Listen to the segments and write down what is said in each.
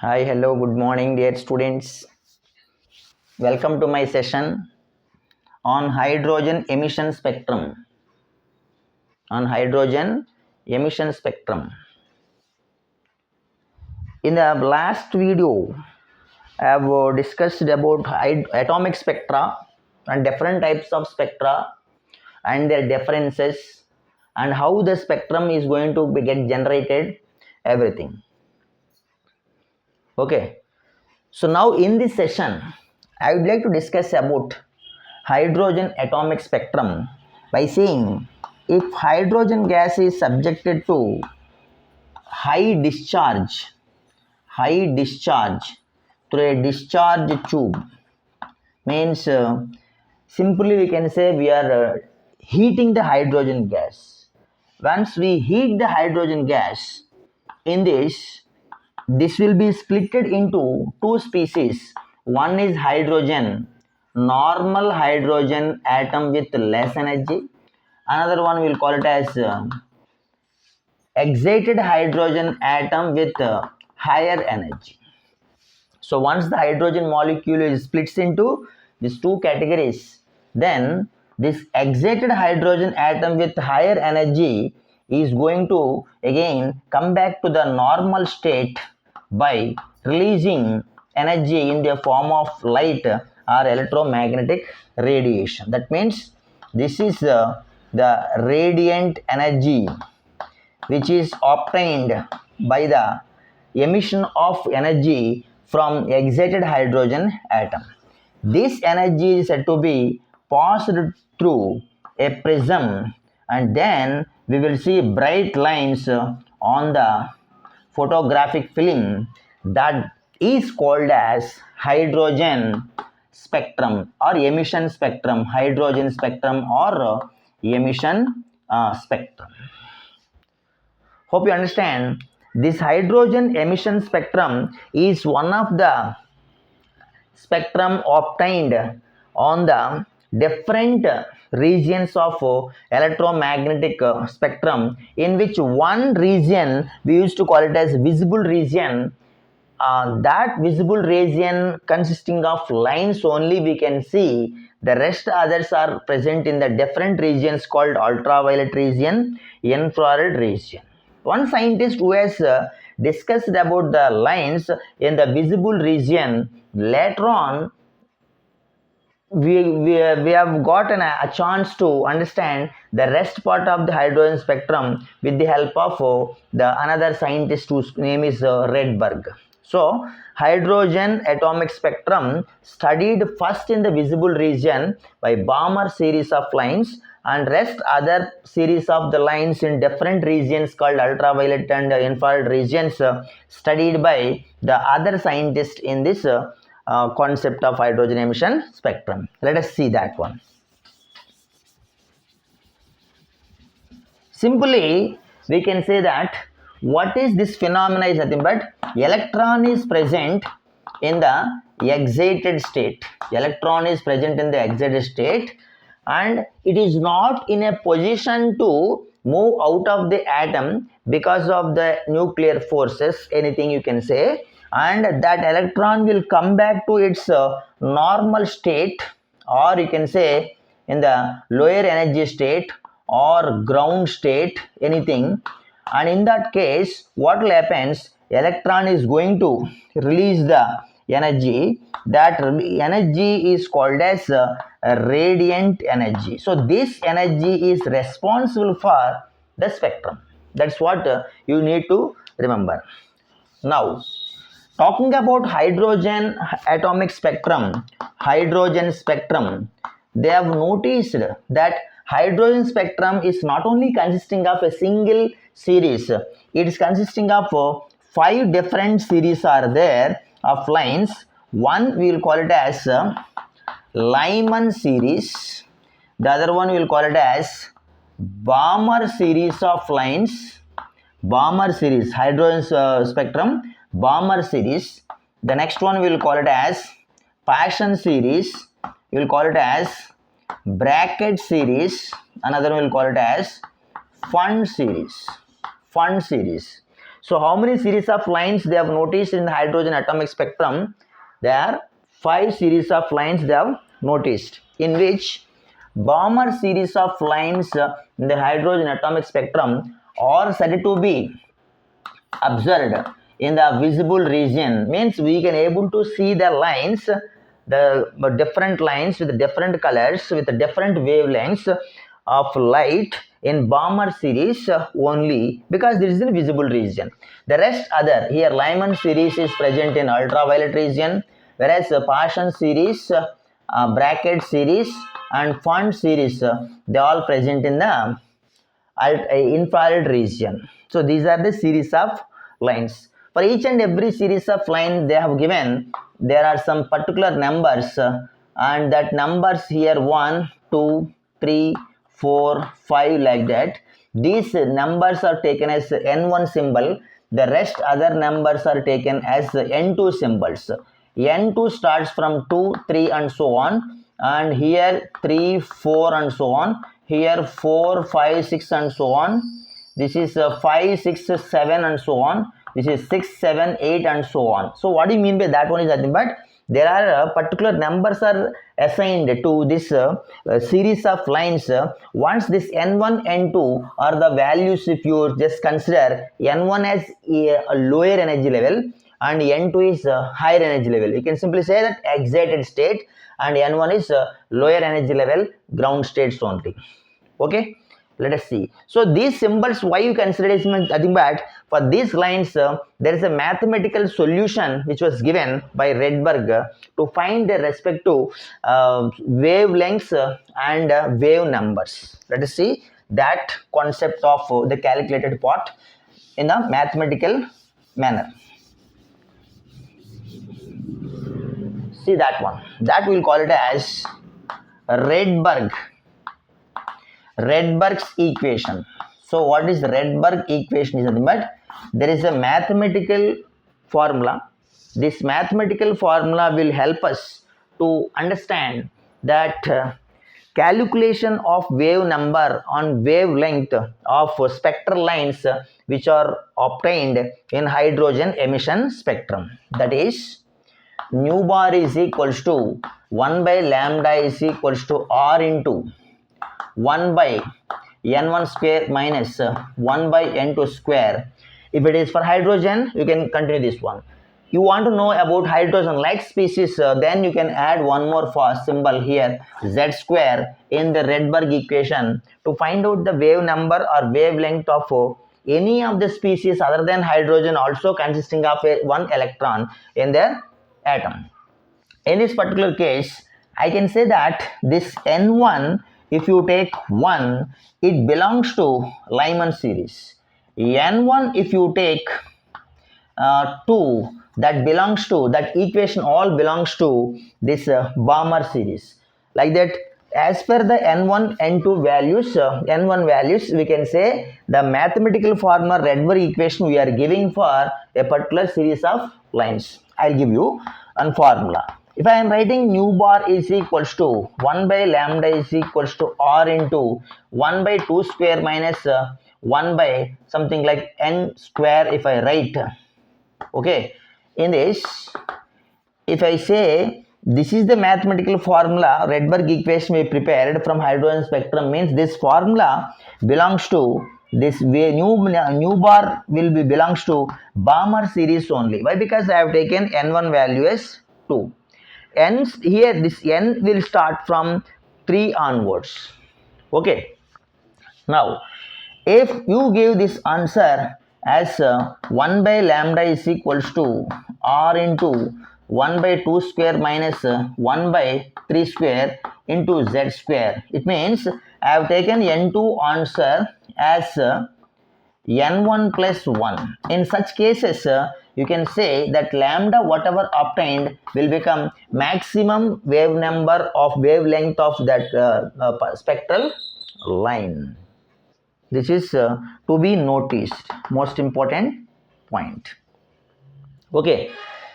Hi, hello, good morning, dear students. Welcome to my session on hydrogen emission spectrum. On hydrogen emission spectrum. In the last video, I have discussed about atomic spectra and different types of spectra and their differences and how the spectrum is going to get generated, everything. Okay. So now in this session, I would like to discuss about hydrogen atomic spectrum by saying if hydrogen gas is subjected to high discharge, high discharge through a discharge tube, means simply we can say we are heating the hydrogen gas. Once we heat the hydrogen gas, in this will be splitted into two species. One is hydrogen, normal hydrogen atom with less energy. Another one we'll call it as excited hydrogen atom with higher energy. So once the hydrogen molecule is splits into these two categories, then this excited hydrogen atom with higher energy is going to again come back to the normal state by releasing energy in the form of light or electromagnetic radiation. That means this is the radiant energy which is obtained by the emission of energy from excited hydrogen atom. This energy is said to be passed through a prism, and then we will see bright lines on the photographic film that is called as hydrogen spectrum or emission spectrum, hydrogen spectrum or emission spectrum. Hope you understand. This hydrogen emission spectrum is one of the spectrum obtained on the different regions of electromagnetic spectrum, in which one region we used to call it as visible region. That visible region consisting of lines only we can see. The rest others are present in the different regions called ultraviolet region, infrared region. One scientist who has discussed about the lines in the visible region, later on we have gotten a chance to understand the rest part of the hydrogen spectrum with the help of the another scientist whose name is Redberg. So hydrogen atomic spectrum studied first in the visible region by Balmer series of lines, and rest other series of the lines in different regions called ultraviolet and infrared regions studied by the other scientists in this concept of hydrogen emission spectrum. Let us see that one. Simply, we can say that what is this phenomena is nothing but electron is present in the excited state. Electron is present in the excited state, and it is not in a position to move out of the atom because of the nuclear forces, anything you can say, and that electron will come back to its normal state, or you can say in the lower energy state or ground state, anything. And in that case, what will happen, electron is going to release the energy. That energy is called as radiant energy. So this energy is responsible for the spectrum. That's what you need to remember. Now, talking about hydrogen atomic spectrum, they have noticed that hydrogen spectrum is not only consisting of a single series, it is consisting of 5 different series are there of lines. One we will call it as Lyman series, the other one we will call it as Balmer series of lines, Balmer series, hydrogen spectrum, Balmer series. The next one we will call it as Paschen series. We will call it as Bracket series. Another one we will call it as Fund series. So how many series of lines they have noticed in the hydrogen atomic spectrum? There are 5 series of lines they have noticed, in which Balmer series of lines in the hydrogen atomic spectrum are said to be observed in the visible region. Means we can able to see the lines, the different lines with different colors, with different wavelengths of light in Balmer series only, because this is in visible region. The rest other, here Lyman series is present in ultraviolet region, whereas Paschen series, bracket series and Fund series, they all present in the infrared region. So these are the series of lines. For each and every series of line they have given, there are some particular numbers, and that numbers here 1, 2, 3, 4, 5 like that. These numbers are taken as N1 symbol. The rest other numbers are taken as N2 symbols. N2 starts from 2, 3 and so on, and here 3, 4 and so on. Here 4, 5, 6 and so on. This is 5, 6, 7 and so on. This is 6, 7, 8 and so on. So what do you mean by that one is nothing but there are particular numbers are assigned to this series of lines. Once this N1, N2 are the values, if you just consider N1 as a lower energy level and N2 is a higher energy level, you can simply say that excited state, and N1 is lower energy level, ground states only. Okay, let us see. So these symbols, why you consider it, nothing but for these lines there is a mathematical solution which was given by Rydberg to find their respective wavelengths and wave numbers. Let us see that concept of the calculated part in a mathematical manner. See that one, that we'll call it as Rydberg's equation. So what is Rydberg equation is nothing but there is a mathematical formula. This mathematical formula will help us to understand that calculation of wave number on wavelength of spectral lines which are obtained in hydrogen emission spectrum. That is, nu bar is equals to 1 by lambda is equals to r into 1 by n1 square minus 1 by n2 square. If it is for hydrogen, you can continue this one. You want to know about hydrogen like species, then you can add one more symbol here, z square, in the Rydberg equation to find out the wave number or wavelength of any of the species other than hydrogen also consisting of one electron in their atom. In this particular case, I can say that this N1, if you take 1, it belongs to Lyman series. N1, if you take 2, that belongs to, that equation all belongs to this Balmer series. Like that, as per the N1, N2 values, N1 values, we can say the mathematical formula Rydberg equation we are giving for a particular series of lines. I'll give you a formula. If I am writing nu bar is equals to 1 by lambda is equals to r into 1 by 2 square minus 1 by something like n square, if I write. Okay, in this, if I say this is the mathematical formula Rydberg equation we prepared from hydrogen spectrum, means this formula belongs to this way, nu bar will be belongs to Balmer series only. Why? Because I have taken n1 value as 2. N here, this n will start from 3 onwards. Okay, now if you give this answer as 1 by lambda is equals to r into 1 by 2 square minus 1 by 3 square into z square, it means I have taken n2 answer as n1 plus 1. In such cases, you can say that lambda whatever obtained will become maximum wave number of wavelength of that spectral line. This is to be noticed, most important point. Okay,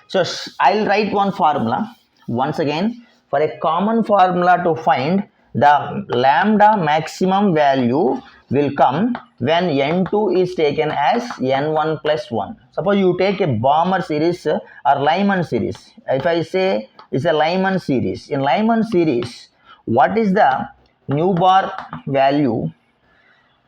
so I'll write one formula once again. For a common formula to find the lambda maximum value will come when n2 is taken as n1 plus 1. Suppose you take a Balmer series or Lyman series. If I say it's a Lyman series, in Lyman series, what is the nu bar value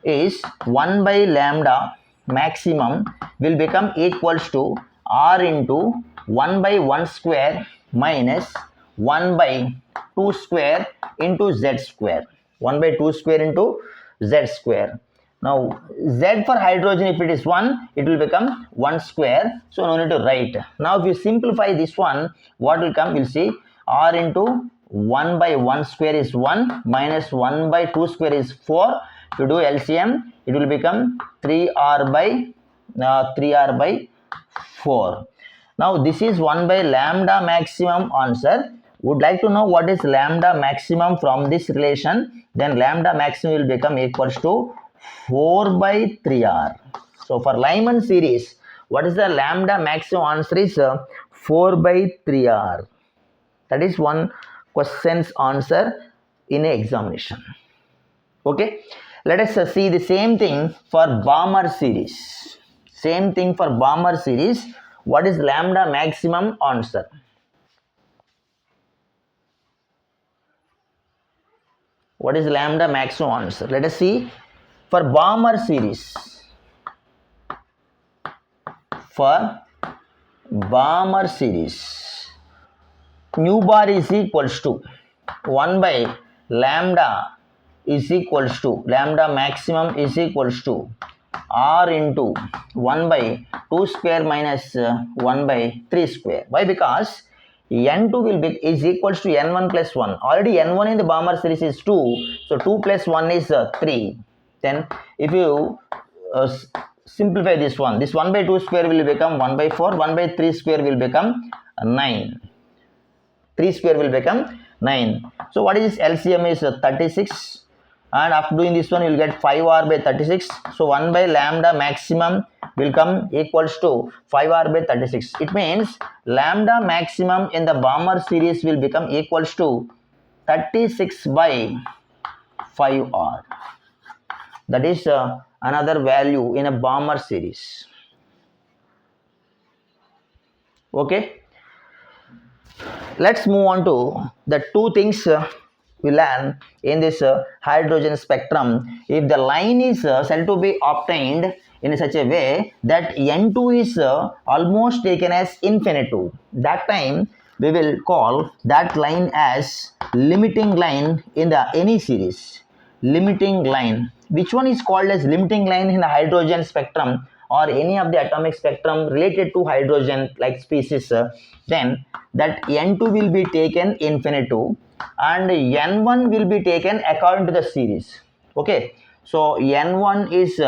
is 1 by lambda maximum will become equals to r into 1 by 1 square minus 1 by 2 square into z square. 1 by 2 square into z square. Now z for hydrogen, if it is 1, it will become 1 square, so no need to write. Now if you simplify this one, what will come? We'll see r into 1 by 1 square is 1 minus 1 by 2 square is 4. If you do LCM, it will become 3r by 4. Now this is 1 by lambda maximum answer. Would like to know what is lambda maximum from this relation? Then lambda maximum will become equals to 4 by 3r. So for Lyman series, what is the lambda maximum answer is 4 by 3r. That is one question's answer in an examination. Okay, let us see the same thing for Balmer series. Same thing for Balmer series. What is lambda maximum answer? What is lambda maximum answer? Let us see for Balmer series. For Balmer series, nu bar is equals to 1 by lambda is equals to lambda maximum is equals to r into 1 by 2 square minus 1 by 3 square. Why? Because n2 will be is equals to n1 plus 1. Already n1 in the Balmer series is 2, so 2 plus 1 is 3. Then if you simplify this 1 by 2 square will become 1 by 4, 1 by 3 square will become 9. 3 square will become 9. So what is this? LCM is 36. And after doing this one, you will get 5r by 36. So 1 by lambda maximum will come equals to 5r by 36. It means lambda maximum in the Balmer series will become equals to 36 by 5r. That is another value in a Balmer series. Okay. Let's move on to the two things we learn in this hydrogen spectrum. If the line is said to be obtained in such a way that n2 is almost taken as infinitive, that time we will call that line as limiting line in the any series. Limiting line. Which one is called as limiting line in the hydrogen spectrum or any of the atomic spectrum related to hydrogen like species? Then that n2 will be taken infinitive and n1 will be taken according to the series. Okay, so n1 is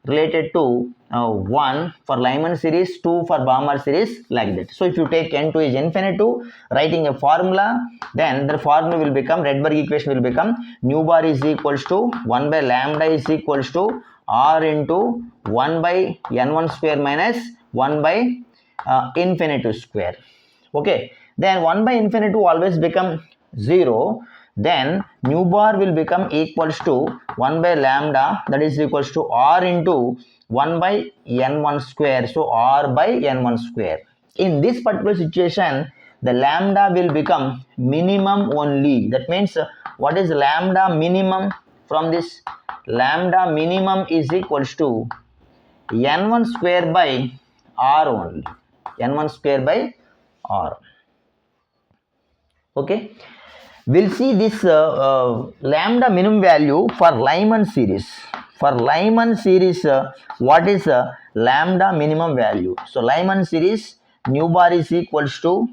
related to 1 for Lyman series, 2 for Balmer series, like that. So if you take n2 is infinitive, writing a formula, then the formula will become, Rydberg equation will become nu bar is equals to 1 by lambda is equals to r into 1 by n1 square minus 1 by infinitive square. Okay, then 1 by infinitive always become 0, then nu bar will become equals to 1 by lambda, that is equals to r into 1 by n1 square, so r by n1 square. In this particular situation, the lambda will become minimum only. That means what is lambda minimum from this? Lambda minimum is equals to n1 square by r only. n1 square by r. Okay, we'll see this lambda minimum value for Lyman series. For Lyman series, what is lambda minimum value? So Lyman series, nu bar is equals to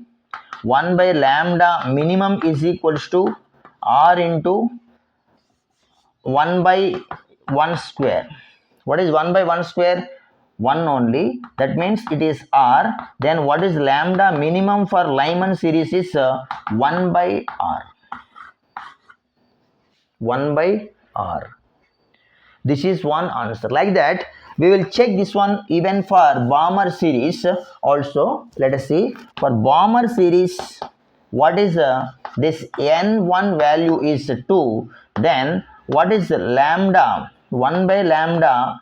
1 by lambda minimum is equals to r into 1 by 1 square. What is 1 by 1 square? 1 only. That means it is r. Then what is lambda minimum for Lyman series is 1 by r. 1 by r. This is one answer. Like that, we will check this one even for Balmer series also. Let us see. For Balmer series, what is this n1 value is 2. Then what is lambda 1 by lambda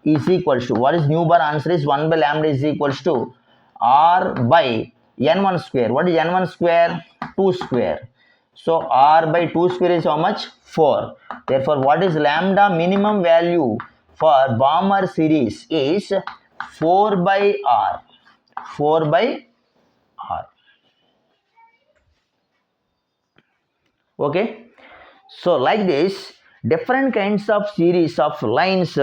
is equals to, what is nu bar answer is 1 by lambda is equals to r by n1 square. What is n1 square? 2 square. So r by 2 square is how much? 4. Therefore, what is lambda minimum value for Balmer series is 4 by r. 4 by r. Okay. So like this, different kinds of series of lines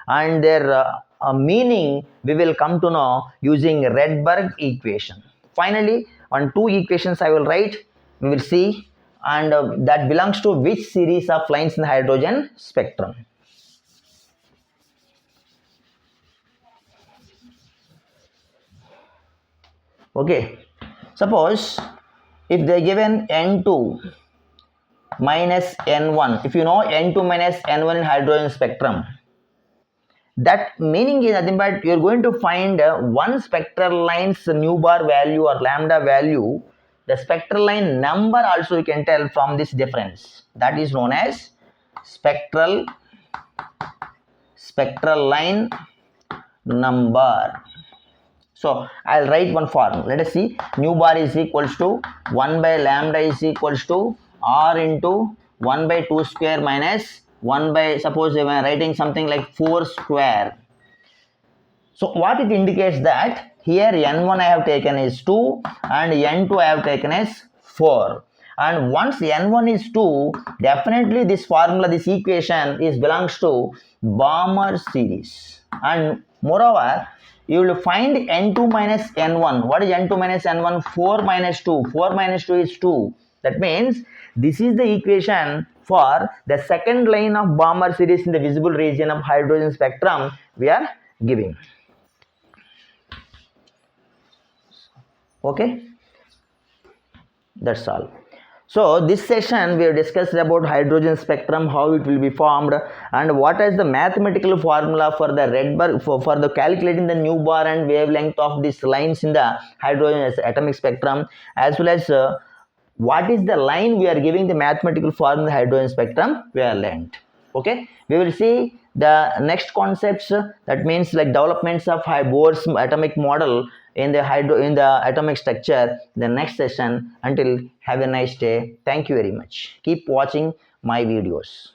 and their meaning we will come to know using Rydberg equation. Finally, on two equations I will write, we will see, and that belongs to which series of lines in the hydrogen spectrum. Okay, suppose if they given N2 minus N1, if you know N2 minus N1 in hydrogen spectrum, that meaning is nothing but you're going to find one spectral line's nu bar value or lambda value. The spectral line number also you can tell from this difference. That is known as spectral line number. So I'll write one formula. Let us see. Nu bar is equals to 1 by lambda is equals to r into 1 by 2 square minus 1 by, suppose I am writing something like 4 square. So what it indicates that here n1 I have taken is 2 and n2 I have taken is 4. And once n1 is 2, definitely this formula, this equation is belongs to Balmer series. And moreover, you will find n2 minus n1. What is n2 minus n1? 4 minus 2. 4 minus 2 is 2. That means this is the equation for the second line of Balmer series in the visible region of hydrogen spectrum we are giving. Okay, that's all. So this session we have discussed about hydrogen spectrum, how it will be formed, and what is the mathematical formula for the Rydberg for the calculating the nu bar and wavelength of these lines in the hydrogen atomic spectrum, as well as what is the line we are giving the mathematical formula in the hydrogen spectrum we are learned. Okay, we will see the next concepts, that means like developments of Bohr's atomic model in the atomic structure in the next session. Until, have a nice day. Thank you very much. Keep watching my videos.